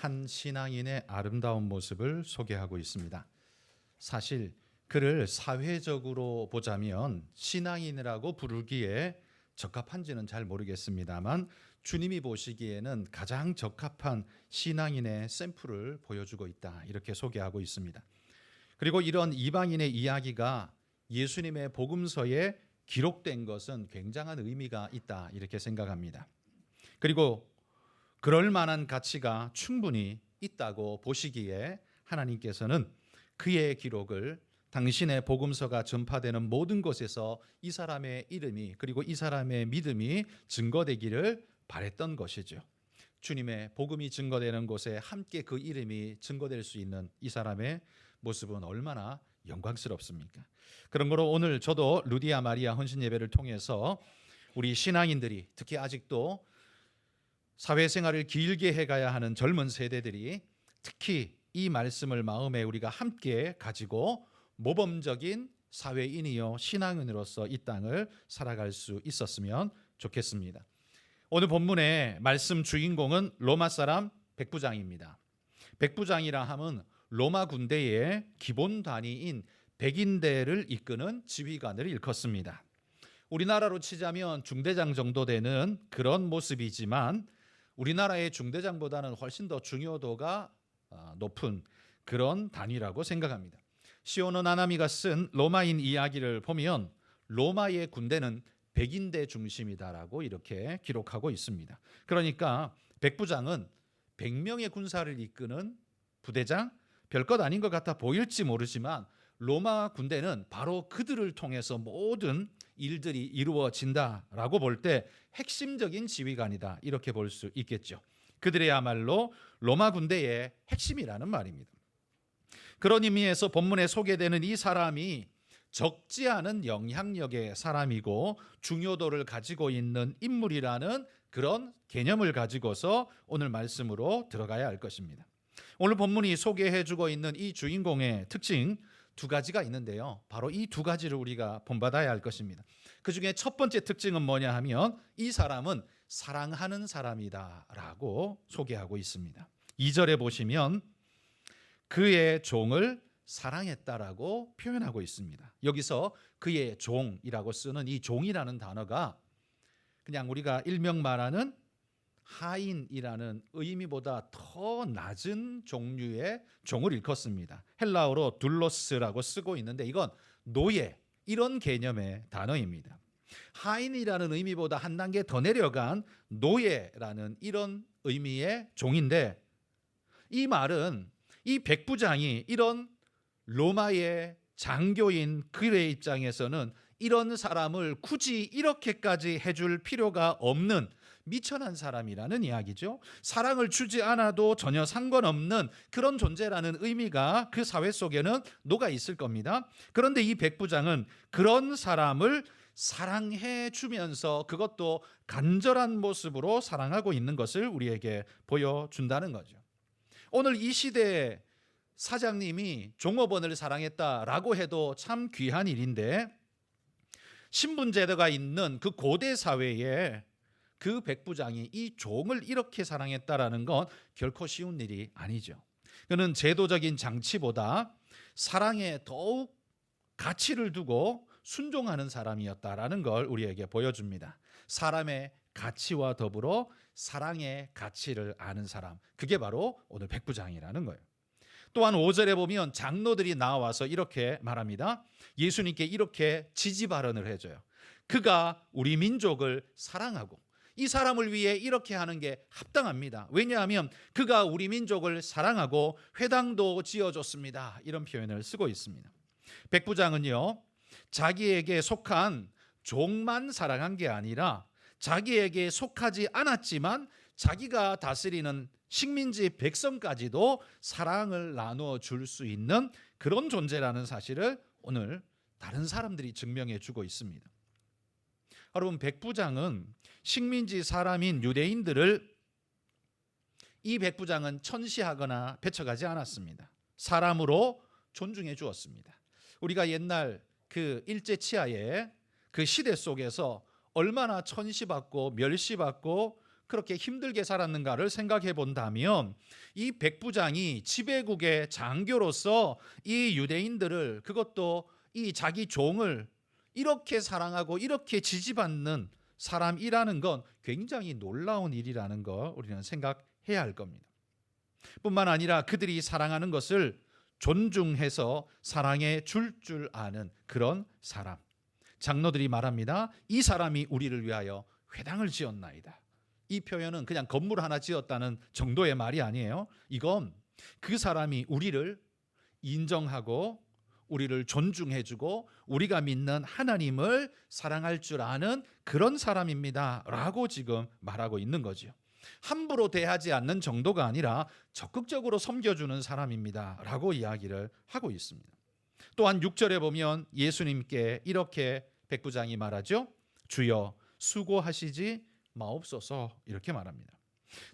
한 신앙인의 아름다운 모습을 소개하고 있습니다. 사실 그를 사회적으로 보자면 신앙인이라고 부르기에 적합한지는 잘 모르겠습니다만 주님이 보시기에는 가장 적합한 신앙인의 샘플을 보여주고 있다, 이렇게 소개하고 있습니다. 그리고 이런 이방인의 이야기가 예수님의 복음서에 기록된 것은 굉장한 의미가 있다, 이렇게 생각합니다. 그리고 그럴 만한 가치가 충분히 있다고 보시기에 하나님께서는 그의 기록을 당신의 복음서가 전파되는 모든 곳에서 이 사람의 이름이, 그리고 이 사람의 믿음이 증거되기를 바랬던 것이죠. 주님의 복음이 증거되는 곳에 함께 그 이름이 증거될 수 있는 이 사람의 모습은 얼마나 영광스럽습니까? 그런 거로 오늘 저도 루디아 마리아 헌신 예배를 통해서 우리 신앙인들이, 특히 아직도 사회생활을 길게 해가야 하는 젊은 세대들이 특히 이 말씀을 마음에 우리가 함께 가지고 모범적인 사회인이요 신앙인으로서 이 땅을 살아갈 수 있었으면 좋겠습니다. 오늘 본문의 말씀 주인공은 로마 사람 백부장입니다. 백부장이라 함은 로마 군대의 기본 단위인 백인대를 이끄는 지휘관을 일컫습니다. 우리나라로 치자면 중대장 정도 되는 그런 모습이지만 우리나라의 중대장보다는 훨씬 더 중요도가 높은 그런 단위라고 생각합니다. 시오노 나나미가 쓴 로마인 이야기를 보면 로마의 군대는 백인대 중심이다라고 이렇게 기록하고 있습니다. 그러니까 백부장은 100명의 군사를 이끄는 부대장, 별것 아닌 것 같아 보일지 모르지만 로마 군대는 바로 그들을 통해서 모든 일들이 이루어진다라고 볼 때 핵심적인 지휘관이다, 이렇게 볼 수 있겠죠. 그들이야말로 로마 군대의 핵심이라는 말입니다. 그런 의미에서 본문에 소개되는 이 사람이 적지 않은 영향력의 사람이고 중요도를 가지고 있는 인물이라는 그런 개념을 가지고서 오늘 말씀으로 들어가야 할 것입니다. 오늘 본문이 소개해주고 있는 이 주인공의 특징 두 가지가 있는데요. 바로 이 두 가지를 우리가 본받아야 할 것입니다. 그 중에 첫 번째 특징은 뭐냐 하면 이 사람은 사랑하는 사람이다라고 소개하고 있습니다. 2절에 보시면 그의 종을 사랑했다라고 표현하고 있습니다. 여기서 그의 종이라고 쓰는 이 종이라는 단어가 그냥 우리가 일명 말하는 하인이라는 의미보다 더 낮은 종류의 종을 일컫습니다. 헬라어로 둘로스라고 쓰고 있는데 이건 노예, 이런 개념의 단어입니다. 하인이라는 의미보다 한 단계 더 내려간 노예라는 이런 의미의 종인데, 이 말은 이 백부장이 이런 로마의 장교인 그의 입장에서는 이런 사람을 굳이 이렇게까지 해줄 필요가 없는 미천한 사람이라는 이야기죠. 사랑을 주지 않아도 전혀 상관없는 그런 존재라는 의미가 그 사회 속에는 녹아 있을 겁니다. 그런데 이 백부장은 그런 사람을 사랑해 주면서 그것도 간절한 모습으로 사랑하고 있는 것을 우리에게 보여준다는 거죠. 오늘 이 시대에 사장님이 종업원을 사랑했다라고 해도 참 귀한 일인데, 신분제도가 있는 그 고대 사회에 그 백부장이 이 종을 이렇게 사랑했다라는 건 결코 쉬운 일이 아니죠. 그는 제도적인 장치보다 사랑에 더욱 가치를 두고 순종하는 사람이었다라는 걸 우리에게 보여줍니다. 사람의 가치와 더불어 사랑의 가치를 아는 사람, 그게 바로 오늘 백부장이라는 거예요. 또한 5절에 보면 장로들이 나와서 이렇게 말합니다. 예수님께 이렇게 지지 발언을 해줘요. 그가 우리 민족을 사랑하고 이 사람을 위해 이렇게 하는 게 합당합니다. 왜냐하면 그가 우리 민족을 사랑하고 회당도 지어줬습니다. 이런 표현을 쓰고 있습니다. 백부장은요, 자기에게 속한 종만 사랑한 게 아니라 자기에게 속하지 않았지만 자기가 다스리는 식민지 백성까지도 사랑을 나누어 줄 수 있는 그런 존재라는 사실을 오늘 다른 사람들이 증명해 주고 있습니다. 여러분, 백부장은 식민지 사람인 유대인들을 이 백부장은 천시하거나 배척하지 않았습니다. 사람으로 존중해 주었습니다. 우리가 옛날 그 일제 치하의 그 시대 속에서 얼마나 천시받고 멸시받고 그렇게 힘들게 살았는가를 생각해 본다면 이 백부장이 지배국의 장교로서 이 유대인들을, 그것도 이 자기 종을 이렇게 사랑하고 이렇게 지지받는 사람이라는 건 굉장히 놀라운 일이라는 걸 우리는 생각해야 할 겁니다. 뿐만 아니라 그들이 사랑하는 것을 존중해서 사랑해 줄 아는 그런 사람. 장로들이 말합니다. 이 사람이 우리를 위하여 회당을 지었나이다. 이 표현은 그냥 건물 하나 지었다는 정도의 말이 아니에요. 이건 그 사람이 우리를 인정하고 우리를 존중해주고 우리가 믿는 하나님을 사랑할 줄 아는 그런 사람입니다 라고 지금 말하고 있는 거죠. 함부로 대하지 않는 정도가 아니라 적극적으로 섬겨주는 사람입니다 라고 이야기를 하고 있습니다. 또한 6절에 보면 예수님께 이렇게 백부장이 말하죠. 주여 수고하시지 마옵소서, 이렇게 말합니다.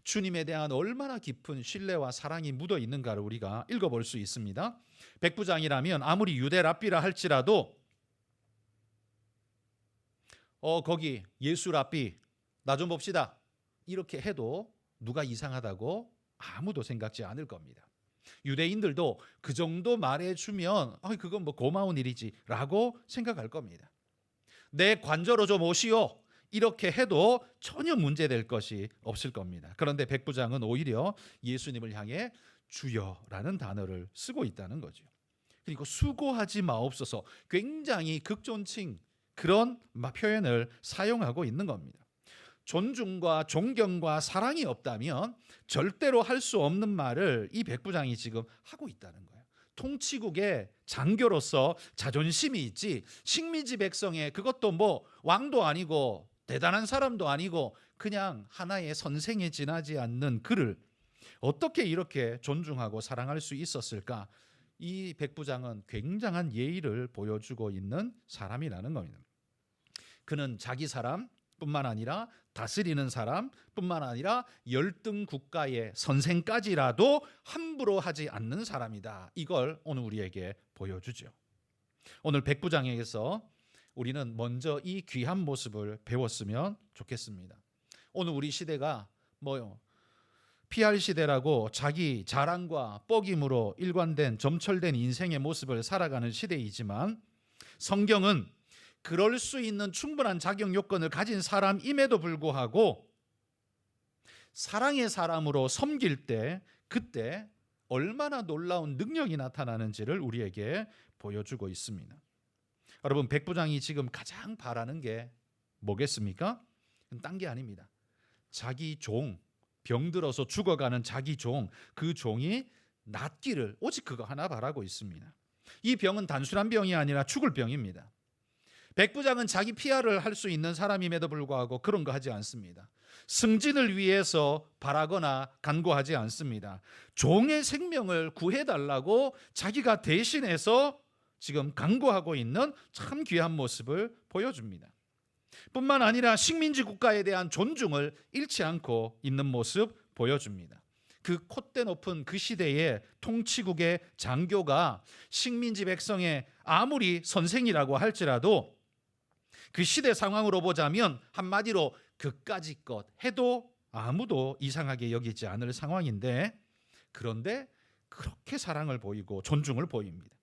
주님에 대한 얼마나 깊은 신뢰와 사랑이 묻어 있는가를 우리가 읽어볼 수 있습니다. 백부장이라면 아무리 유대 랍비라 할지라도 거기 예수 랍비 나 좀 봅시다 이렇게 해도 누가 이상하다고 아무도 생각지 않을 겁니다. 유대인들도 그 정도 말해주면 그건 뭐 고마운 일이지 라고 생각할 겁니다. 내 관저로 좀 오시오 이렇게 해도 전혀 문제될 것이 없을 겁니다. 그런데 백부장은 오히려 예수님을 향해 주여라는 단어를 쓰고 있다는 거죠. 그리고 수고하지 마옵소서, 굉장히 극존칭 그런 표현을 사용하고 있는 겁니다. 존중과 존경과 사랑이 없다면 절대로 할 수 없는 말을 이 백부장이 지금 하고 있다는 거예요. 통치국의 장교로서 자존심이 있지, 식민지 백성의, 그것도 뭐 왕도 아니고 대단한 사람도 아니고 그냥 하나의 선생에 지나지 않는 그를 어떻게 이렇게 존중하고 사랑할 수 있었을까? 이 백부장은 굉장한 예의를 보여주고 있는 사람이라는 겁니다. 그는 자기 사람뿐만 아니라 다스리는 사람뿐만 아니라 열등 국가의 선생까지라도 함부로 하지 않는 사람이다. 이걸 오늘 우리에게 보여주죠. 오늘 백부장에게서 우리는 먼저 이 귀한 모습을 배웠으면 좋겠습니다. 오늘 우리 시대가 PR 시대라고 자기 자랑과 뻐김으로 일관된 점철된 인생의 모습을 살아가는 시대이지만 성경은 그럴 수 있는 충분한 자격 요건을 가진 사람임에도 불구하고 사랑의 사람으로 섬길 때 그때 얼마나 놀라운 능력이 나타나는지를 우리에게 보여주고 있습니다. 여러분, 백부장이 지금 가장 바라는 게 뭐겠습니까? 딴 게 아닙니다. 자기 종, 병들어서 죽어가는 자기 종, 그 종이 낫기를 오직 그거 하나 바라고 있습니다. 이 병은 단순한 병이 아니라 죽을 병입니다. 백부장은 자기 PR을 할 수 있는 사람임에도 불구하고 그런 거 하지 않습니다. 승진을 위해서 바라거나 간구하지 않습니다. 종의 생명을 구해달라고 자기가 대신해서 지금 간구하고 있는 참 귀한 모습을 보여줍니다. 뿐만 아니라 식민지 국가에 대한 존중을 잃지 않고 있는 모습 보여줍니다. 그 콧대 높은 그 시대의 통치국의 장교가 식민지 백성의 아무리 선생이라고 할지라도 그 시대 상황으로 보자면 한마디로 그까짓 것 해도 아무도 이상하게 여기지 않을 상황인데, 그런데 그렇게 사랑을 보이고 존중을 보입니다.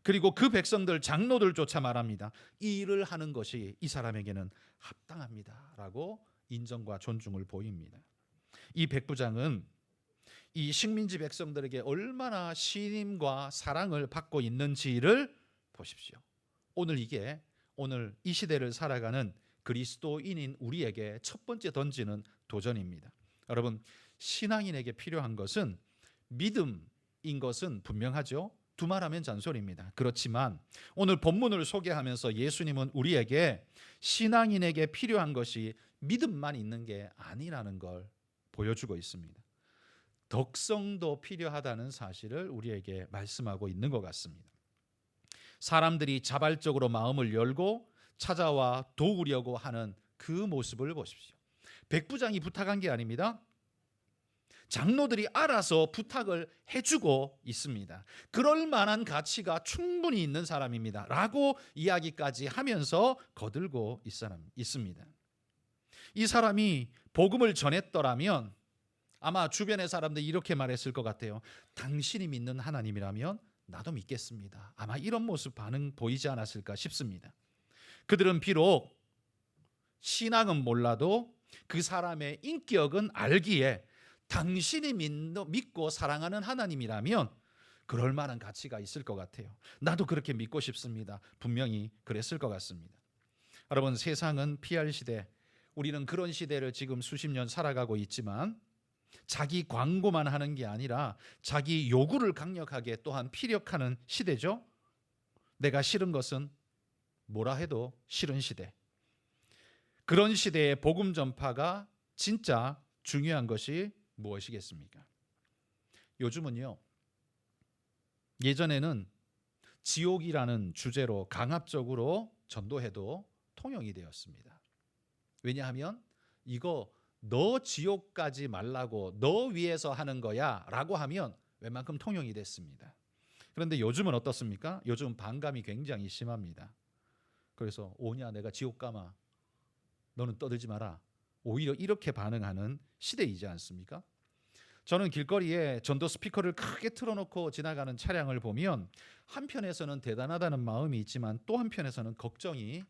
그리고 그 백성들 장로들조차 말합니다. 이 일을 하는 것이 이 사람에게는 합당합니다 라고 인정과 존중을 보입니다. 이 백부장은 이 식민지 백성들에게 얼마나 신임과 사랑을 받고 있는지를 보십시오. 오늘 이 시대를 살아가는 그리스도인인 우리에게 첫 번째 던지는 도전입니다. 여러분, 신앙인에게 필요한 것은 믿음인 것은 분명하죠. 두말하면 잔소리입니다. 그렇지만 오늘 본문을 소개하면서 예수님은 우리에게 신앙인에게 필요한 것이 믿음만 있는 게 아니라는 걸 보여주고 있습니다. 덕성도 필요하다는 사실을 우리에게 말씀하고 있는 것 같습니다. 사람들이 자발적으로 마음을 열고 찾아와 도우려고 하는 그 모습을 보십시오. 백부장이 부탁한 게 아닙니다. 장로들이 알아서 부탁을 해주고 있습니다. 그럴 만한 가치가 충분히 있는 사람입니다 라고 이야기까지 하면서 거들고 있습니다. 이 사람이 복음을 전했더라면 아마 주변의 사람들이 이렇게 말했을 것 같아요. 당신이 믿는 하나님이라면 나도 믿겠습니다. 아마 이런 모습 반응 보이지 않았을까 싶습니다. 그들은 비록 신앙은 몰라도 그 사람의 인격은 알기에 당신이 믿고 사랑하는 하나님이라면 그럴 만한 가치가 있을 것 같아요. 나도 그렇게 믿고 싶습니다. 분명히 그랬을 것 같습니다. 여러분, 세상은 PR 시대, 우리는 그런 시대를 지금 수십 년 살아가고 있지만 자기 광고만 하는 게 아니라 자기 요구를 강력하게 또한 피력하는 시대죠. 내가 싫은 것은 뭐라 해도 싫은 시대. 그런 시대의 복음 전파가 진짜 중요한 것이 무엇이겠습니까? 요즘은요, 예전에는 지옥이라는 주제로 강압적으로 전도해도 통용이 되었습니다. 왜냐하면 이거 너 지옥 가지 말라고, 너 위해서 하는 거야 라고 하면 웬만큼 통용이 됐습니다. 그런데 요즘은 어떻습니까? 요즘 반감이 굉장히 심합니다. 그래서 오냐 내가 지옥 가마, 너는 떠들지 마라, 오히려 이렇게 반응하는 시대이지 않습니까? 저는 길거리에 전도 스피커를 크게 틀어놓고 지나가는 차량을 보면 한편에서는 대단하다는 마음이 있지만 또 한편에서는 걱정이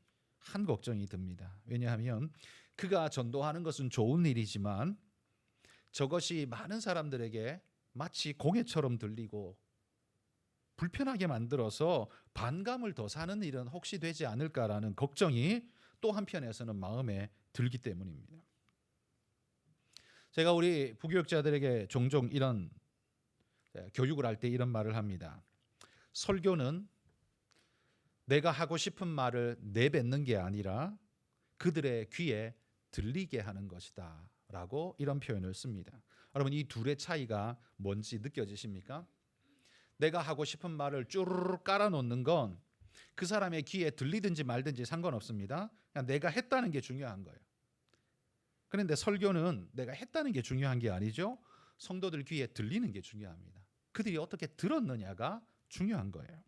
듭니다. 왜냐하면 그가 전도하는 것은 좋은 일이지만 저것이 많은 사람들에게 마치 공해처럼 들리고 불편하게 만들어서 반감을 더 사는 일은 혹시 되지 않을까라는 걱정이 또 한편에서는 마음에 들기 때문입니다. 제가 우리 부교육자들에게 종종 이런 교육을 할 때 이런 말을 합니다. 설교는 내가 하고 싶은 말을 내뱉는 게 아니라 그들의 귀에 들리게 하는 것이다 라고 이런 표현을 씁니다. 여러분, 이 둘의 차이가 뭔지 느껴지십니까? 내가 하고 싶은 말을 쭈르르 깔아놓는 건 그 사람의 귀에 들리든지 말든지 상관없습니다. 그냥 내가 했다는 게 중요한 거예요. 그런데 설교는 내가 했다는 게 중요한 게 아니죠. 성도들 귀에 들리는 게 중요합니다. 그들이 어떻게 들었느냐가 중요한 거예요.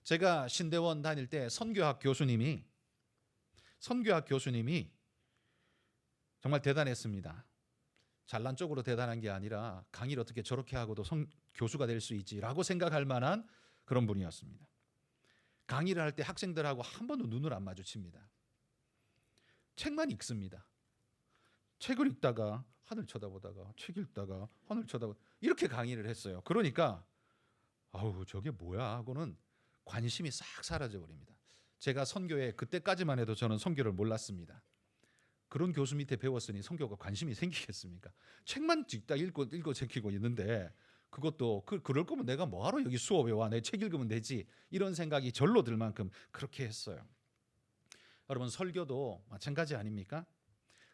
제가 신대원 다닐 때 선교학 교수님이 정말 대단했습니다. 잘난 쪽으로 대단한 게 아니라 강의를 어떻게 저렇게 하고도 교수가 될 수 있지라고 생각할 만한 그런 분이었습니다. 강의를 할 때 학생들하고 한 번도 눈을 안 마주칩니다. 책만 읽습니다. 책을 읽다가 하늘 쳐다보다가 책 읽다가 하늘 쳐다보다 이렇게 강의를 했어요. 그러니까 아우 저게 뭐야 하고는 관심이 싹 사라져 버립니다. 제가 선교에 그때까지만 해도 저는 선교를 몰랐습니다. 그런 교수 밑에 배웠으니 선교가 관심이 생기겠습니까? 책만 읽다 읽고 제키고 있는데 그것도 그럴 거면 내가 뭐하러 여기 수업에 와? 내 책 읽으면 되지. 이런 생각이 절로 들 만큼 그렇게 했어요. 여러분, 설교도 마찬가지 아닙니까?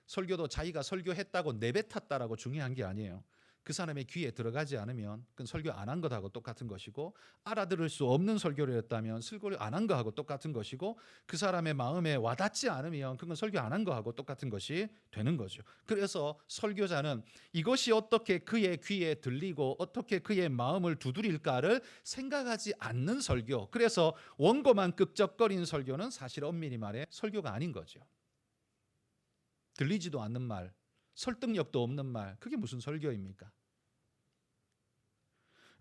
설교도 자기가 설교했다고 내뱉었다라고 중요한 게 아니에요. 그 사람의 귀에 들어가지 않으면 그건 설교 안 한 것하고 똑같은 것이고, 알아들을 수 없는 설교를 했다면 설교를 안 한 것하고 똑같은 것이고, 그 사람의 마음에 와닿지 않으면 그건 설교 안 한 것하고 똑같은 것이 되는 거죠. 그래서 설교자는 이것이 어떻게 그의 귀에 들리고 어떻게 그의 마음을 두드릴까를 생각하지 않는 설교, 그래서 원고만 끄적거리는 설교는 사실 엄밀히 말해 설교가 아닌 거죠. 들리지도 않는 말, 설득력도 없는 말, 그게 무슨 설교입니까?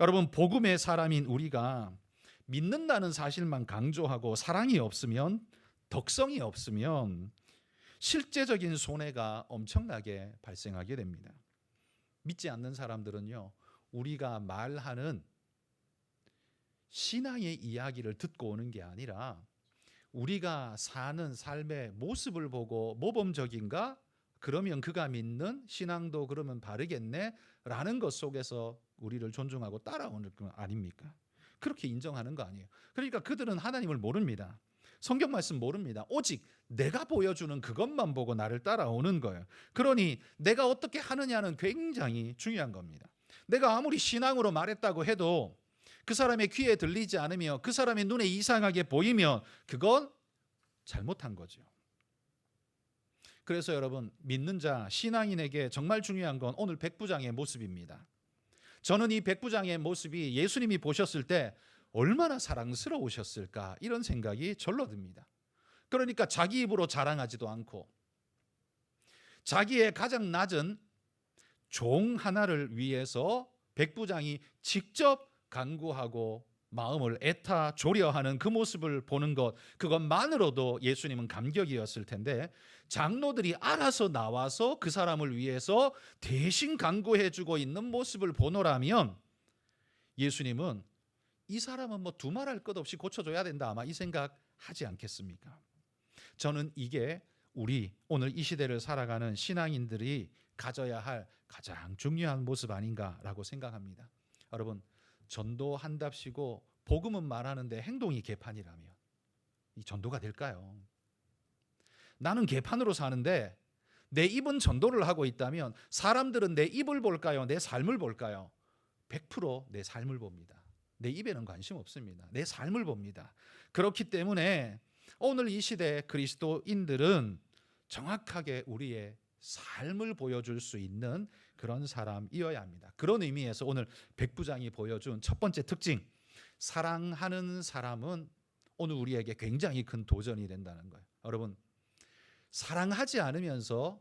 여러분, 복음의 사람인 우리가 믿는다는 사실만 강조하고 사랑이 없으면, 덕성이 없으면 실제적인 손해가 엄청나게 발생하게 됩니다. 믿지 않는 사람들은요, 우리가 말하는 신앙의 이야기를 듣고 오는 게 아니라 우리가 사는 삶의 모습을 보고 모범적인가? 그러면 그가 믿는 신앙도 그러면 바르겠네? 라는 것 속에서 우리를 존중하고 따라오는 거 아닙니까? 그렇게 인정하는 거 아니에요. 그러니까 그들은 하나님을 모릅니다. 성경 말씀 모릅니다. 오직 내가 보여주는 그것만 보고 나를 따라오는 거예요. 그러니 내가 어떻게 하느냐는 굉장히 중요한 겁니다. 내가 아무리 신앙으로 말했다고 해도 그 사람의 귀에 들리지 않으며 그 사람의 눈에 이상하게 보이면 그건 잘못한 거죠. 그래서 여러분, 믿는 자, 신앙인에게 정말 중요한 건 오늘 백부장의 모습입니다. 저는 이 백부장의 모습이 예수님이 보셨을 때 얼마나 사랑스러우셨을까 이런 생각이 절로 듭니다. 그러니까 자기 입으로 자랑하지도 않고 자기의 가장 낮은 종 하나를 위해서 백부장이 직접 간구하고 마음을 애타 조려하는 그 모습을 보는 것, 그것만으로도 예수님은 감격이었을 텐데, 장로들이 알아서 나와서 그 사람을 위해서 대신 간구해주고 있는 모습을 보노라면 예수님은 이 사람은 뭐 두말할 것 없이 고쳐줘야 된다, 아마 이 생각하지 않겠습니까? 저는 이게 우리 오늘 이 시대를 살아가는 신앙인들이 가져야 할 가장 중요한 모습 아닌가라고 생각합니다. 여러분, 전도한답시고 복음은 말하는데 행동이 개판이라면 이 전도가 될까요? 나는 개판으로 사는데 내 입은 전도를 하고 있다면 사람들은 내 입을 볼까요? 내 삶을 볼까요? 100% 내 삶을 봅니다. 내 입에는 관심 없습니다. 내 삶을 봅니다. 그렇기 때문에 오늘 이 시대 그리스도인들은 정확하게 우리의 삶을 보여줄 수 있는 그런 사람이어야 합니다. 그런 의미에서 오늘 백부장이 보여준 첫 번째 특징, 사랑하는 사람은 오늘 우리에게 굉장히 큰 도전이 된다는 거예요. 여러분, 사랑하지 않으면서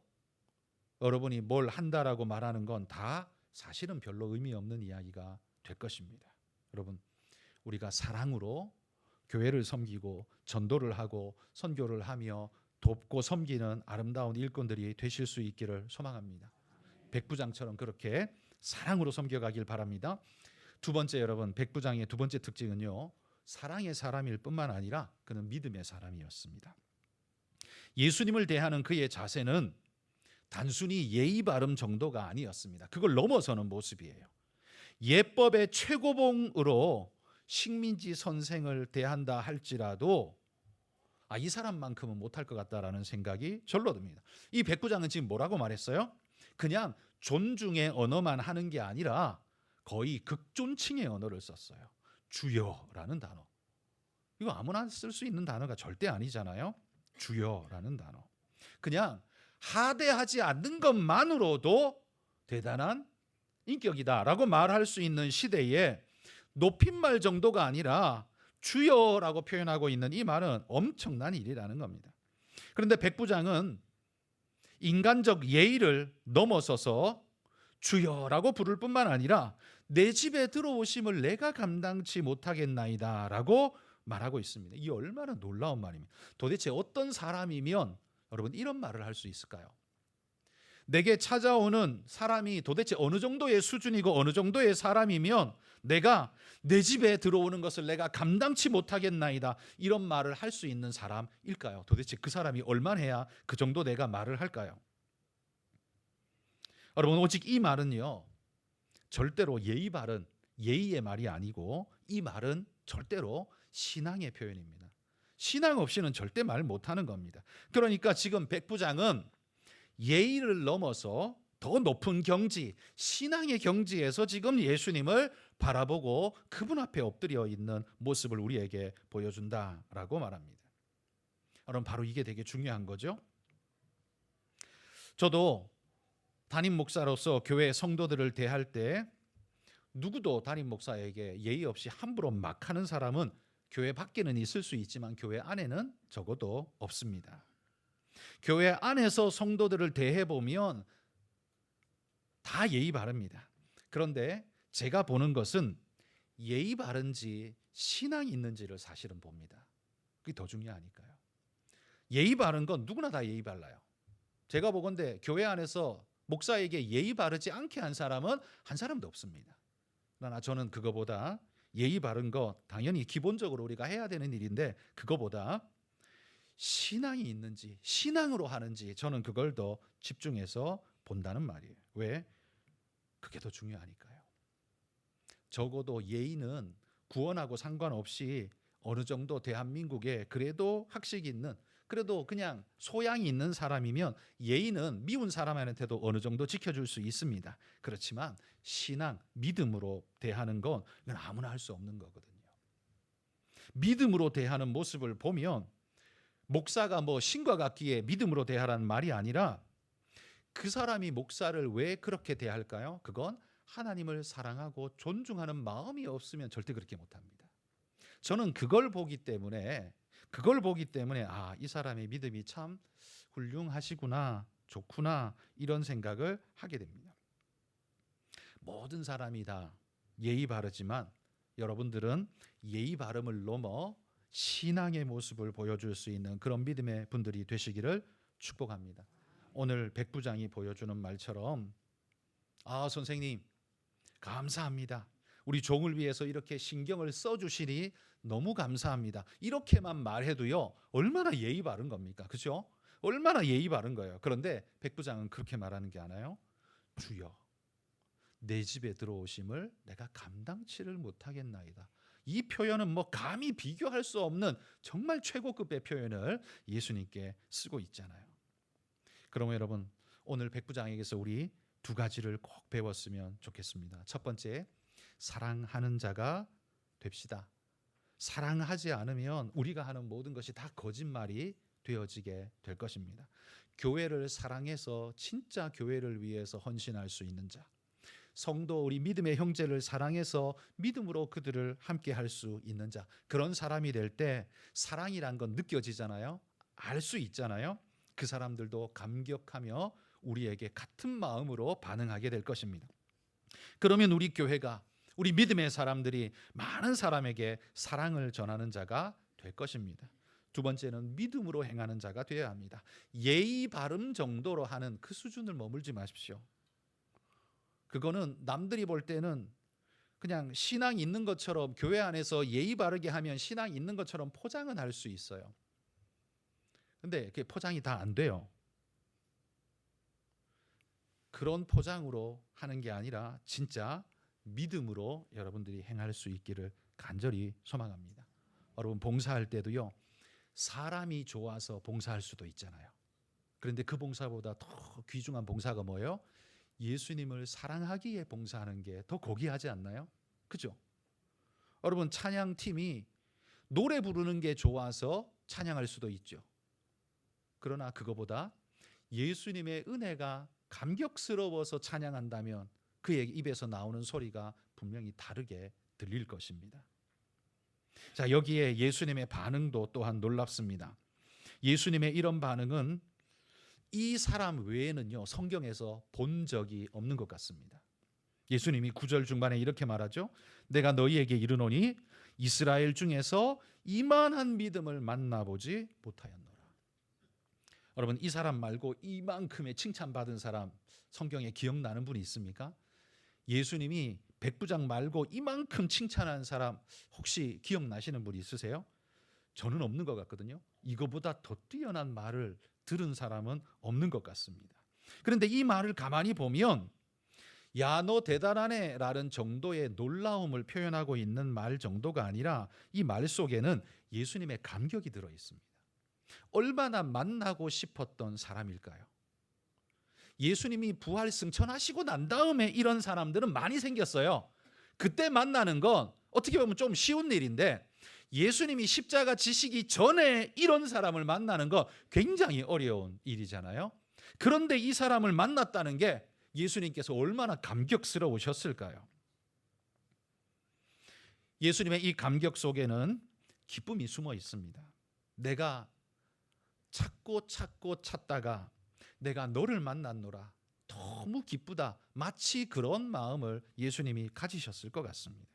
여러분이 뭘 한다라고 말하는 건 다 사실은 별로 의미 없는 이야기가 될 것입니다. 여러분, 우리가 사랑으로 교회를 섬기고 전도를 하고 선교를 하며 돕고 섬기는 아름다운 일꾼들이 되실 수 있기를 소망합니다. 백부장처럼 그렇게 사랑으로 섬겨가길 바랍니다. 두 번째, 여러분, 백부장의 두 번째 특징은요, 사랑의 사람일 뿐만 아니라 그는 믿음의 사람이었습니다. 예수님을 대하는 그의 자세는 단순히 예의 바름 정도가 아니었습니다. 그걸 넘어서는 모습이에요. 예법의 최고봉으로 식민지 선생을 대한다 할지라도 이 사람만큼은 못할 것 같다라는 생각이 절로 듭니다. 이 백부장은 지금 뭐라고 말했어요? 그냥 존중의 언어만 하는 게 아니라 거의 극존칭의 언어를 썼어요. 주여라는 단어. 이거 아무나 쓸 수 있는 단어가 절대 아니잖아요. 주여라는 단어. 그냥 하대하지 않는 것만으로도 대단한 인격이다라고 말할 수 있는 시대에 높임말 정도가 아니라 주여라고 표현하고 있는 이 말은 엄청난 일이라는 겁니다. 그런데 백부장은 인간적 예의를 넘어서서 주여라고 부를 뿐만 아니라 내 집에 들어오심을 내가 감당치 못하겠나이다 라고 말하고 있습니다. 이 얼마나 놀라운 말입니다. 도대체 어떤 사람이면 여러분 이런 말을 할 수 있을까요? 내게 찾아오는 사람이 도대체 어느 정도의 수준이고 어느 정도의 사람이면 내가 내 집에 들어오는 것을 내가 감당치 못하겠나이다, 이런 말을 할 수 있는 사람일까요? 도대체 그 사람이 얼마나 해야 그 정도 내가 말을 할까요? 여러분, 오직 이 말은요, 절대로 예의 바른 예의의 말이 아니고 이 말은 절대로 신앙의 표현입니다. 신앙 없이는 절대 말 못하는 겁니다. 그러니까 지금 백부장은 예의를 넘어서 더 높은 경지, 신앙의 경지에서 지금 예수님을 바라보고 그분 앞에 엎드려 있는 모습을 우리에게 보여준다라고 말합니다. 여러분, 바로 이게 되게 중요한 거죠. 저도 담임 목사로서 교회 성도들을 대할 때 누구도 담임 목사에게 예의 없이 함부로 막 하는 사람은 교회 밖에는 있을 수 있지만 교회 안에는 적어도 없습니다. 교회 안에서 성도들을 대해보면 다 예의 바릅니다. 그런데 제가 보는 것은 예의 바른지 신앙이 있는지를 사실은 봅니다. 그게 더 중요하니까요. 예의 바른 건 누구나 다 예의 발라요. 제가 보건대 교회 안에서 목사에게 예의 바르지 않게 한 사람은 한 사람도 없습니다. 그러나 저는 그거보다 예의 바른 거 당연히 기본적으로 우리가 해야 되는 일인데, 그거보다 신앙이 있는지 신앙으로 하는지 저는 그걸 더 집중해서 본다는 말이에요. 왜? 그게 더 중요하니까요. 적어도 예의는 구원하고 상관없이 어느 정도 대한민국에 그래도 학식이 있는, 그래도 그냥 소양이 있는 사람이면 예의는 미운 사람한테도 어느 정도 지켜줄 수 있습니다. 그렇지만 신앙, 믿음으로 대하는 건 이건 아무나 할 수 없는 거거든요. 믿음으로 대하는 모습을 보면 목사가 뭐 신과 같기에 믿음으로 대하라는 말이 아니라 그 사람이 목사를 왜 그렇게 대할까요? 그건 하나님을 사랑하고 존중하는 마음이 없으면 절대 그렇게 못합니다. 저는 그걸 보기 때문에 이 사람의 믿음이 참 훌륭하시구나, 좋구나 이런 생각을 하게 됩니다. 모든 사람이 다 예의 바르지만 여러분들은 예의 바름을 넘어 신앙의 모습을 보여줄 수 있는 그런 믿음의 분들이 되시기를 축복합니다. 오늘 백부장이 보여주는 말처럼 선생님 감사합니다. 우리 종을 위해서 이렇게 신경을 써주시니 너무 감사합니다. 이렇게만 말해도요 얼마나 예의 바른 겁니까? 그렇죠? 얼마나 예의 바른 거예요. 그런데 백부장은 그렇게 말하는 게 아니에요. 주여 내 집에 들어오심을 내가 감당치를 못하겠나이다. 이 표현은 뭐 감히 비교할 수 없는 정말 최고급의 표현을 예수님께 쓰고 있잖아요. 그러면 여러분 오늘 백부장에게서 우리 두 가지를 꼭 배웠으면 좋겠습니다. 첫 번째, 사랑하는 자가 됩시다. 사랑하지 않으면 우리가 하는 모든 것이 다 거짓말이 되어지게 될 것입니다. 교회를 사랑해서 진짜 교회를 위해서 헌신할 수 있는 자, 성도 우리 믿음의 형제를 사랑해서 믿음으로 그들을 함께 할 수 있는 자, 그런 사람이 될 때 사랑이란 건 느껴지잖아요. 알 수 있잖아요. 그 사람들도 감격하며 우리에게 같은 마음으로 반응하게 될 것입니다. 그러면 우리 교회가 우리 믿음의 사람들이 많은 사람에게 사랑을 전하는 자가 될 것입니다. 두 번째는 믿음으로 행하는 자가 되어야 합니다. 예의 바름 정도로 하는 그 수준을 머물지 마십시오. 그거는 남들이 볼 때는 그냥 신앙 있는 것처럼 교회 안에서 예의 바르게 하면 신앙 있는 것처럼 포장은 할 수 있어요. 근데 그게 포장이 다 안 돼요. 그런 포장으로 하는 게 아니라 진짜 믿음으로 여러분들이 행할 수 있기를 간절히 소망합니다. 여러분 봉사할 때도요. 사람이 좋아서 봉사할 수도 있잖아요. 그런데 그 봉사보다 더 귀중한 봉사가 뭐예요? 예수님을 사랑하기에 봉사하는 게 더 고귀하지 않나요? 그죠? 여러분 찬양팀이 노래 부르는 게 좋아서 찬양할 수도 있죠. 그러나 그거보다 예수님의 은혜가 감격스러워서 찬양한다면 그의 입에서 나오는 소리가 분명히 다르게 들릴 것입니다. 자, 여기에 예수님의 반응도 또한 놀랍습니다. 예수님의 이런 반응은 이 사람 외에는요 성경에서 본 적이 없는 것 같습니다. 예수님이 9절 중반에 이렇게 말하죠. 내가 너희에게 이르노니 이스라엘 중에서 이만한 믿음을 만나보지 못하였노라. 여러분 이 사람 말고 이만큼의 칭찬받은 사람 성경에 기억나는 분이 있습니까? 예수님이 백부장 말고 이만큼 칭찬한 사람 혹시 기억나시는 분이 있으세요? 저는 없는 것 같거든요. 이거보다 더 뛰어난 말을 들은 사람은 없는 것 같습니다. 그런데 이 말을 가만히 보면 야, 너 대단하네 라는 정도의 놀라움을 표현하고 있는 말 정도가 아니라 이 말 속에는 예수님의 감격이 들어 있습니다. 얼마나 만나고 싶었던 사람일까요? 예수님이 부활 승천하시고 난 다음에 이런 사람들은 많이 생겼어요. 그때 만나는 건 어떻게 보면 좀 쉬운 일인데 예수님이 십자가 지시기 전에 이런 사람을 만나는 거 굉장히 어려운 일이잖아요. 그런데 이 사람을 만났다는 게 예수님께서 얼마나 감격스러우셨을까요? 예수님의 이 감격 속에는 기쁨이 숨어 있습니다. 내가 찾고 찾다가 내가 너를 만났노라. 너무 기쁘다. 마치 그런 마음을 예수님이 가지셨을 것 같습니다.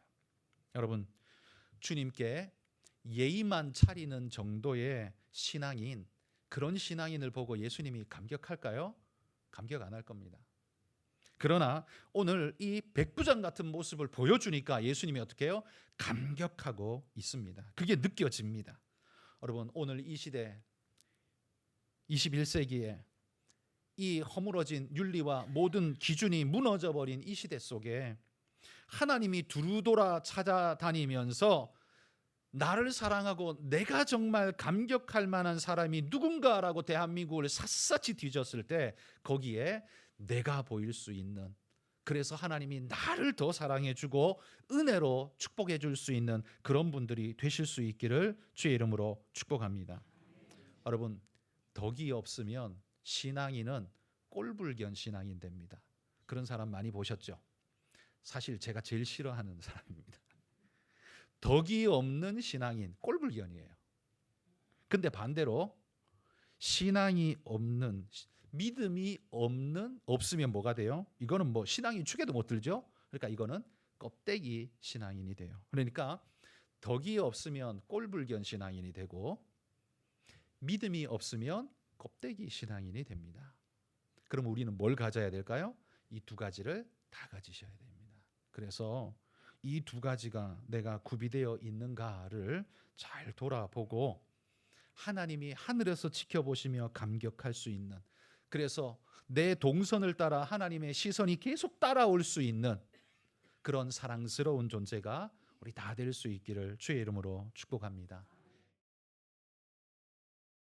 여러분, 주님께 예의만 차리는 정도의 신앙인, 그런 신앙인을 보고 예수님이 감격할까요? 감격 안 할 겁니다. 그러나 오늘 이 백부장 같은 모습을 보여주니까 예수님이 어떻게 해요? 감격하고 있습니다. 그게 느껴집니다. 여러분 오늘 이 시대 21세기에 이 허물어진 윤리와 모든 기준이 무너져버린 이 시대 속에 하나님이 두루돌아 찾아다니면서 나를 사랑하고 내가 정말 감격할 만한 사람이 누군가라고 대한민국을 샅샅이 뒤졌을 때 거기에 내가 보일 수 있는, 그래서 하나님이 나를 더 사랑해주고 은혜로 축복해줄 수 있는 그런 분들이 되실 수 있기를 주의 이름으로 축복합니다. 여러분 덕이 없으면 신앙인은 꼴불견 신앙인 됩니다. 그런 사람 많이 보셨죠? 사실 제가 제일 싫어하는 사람입니다. 덕이 없는 신앙인 꼴불견이에요. 근데 반대로 신앙이 없는 믿음이 없으면 뭐가 돼요? 이거는 뭐 신앙이 축에도 못 들죠. 그러니까 이거는 껍데기 신앙인이 돼요. 그러니까 덕이 없으면 꼴불견 신앙인이 되고 믿음이 없으면 껍데기 신앙인이 됩니다. 그럼 우리는 뭘 가져야 될까요? 이 두 가지를 다 가지셔야 됩니다. 그래서 이 두 가지가 내가 구비되어 있는가를 잘 돌아보고 하나님이 하늘에서 지켜보시며 감격할 수 있는, 그래서 내 동선을 따라 하나님의 시선이 계속 따라올 수 있는 그런 사랑스러운 존재가 우리 다 될 수 있기를 주의 이름으로 축복합니다.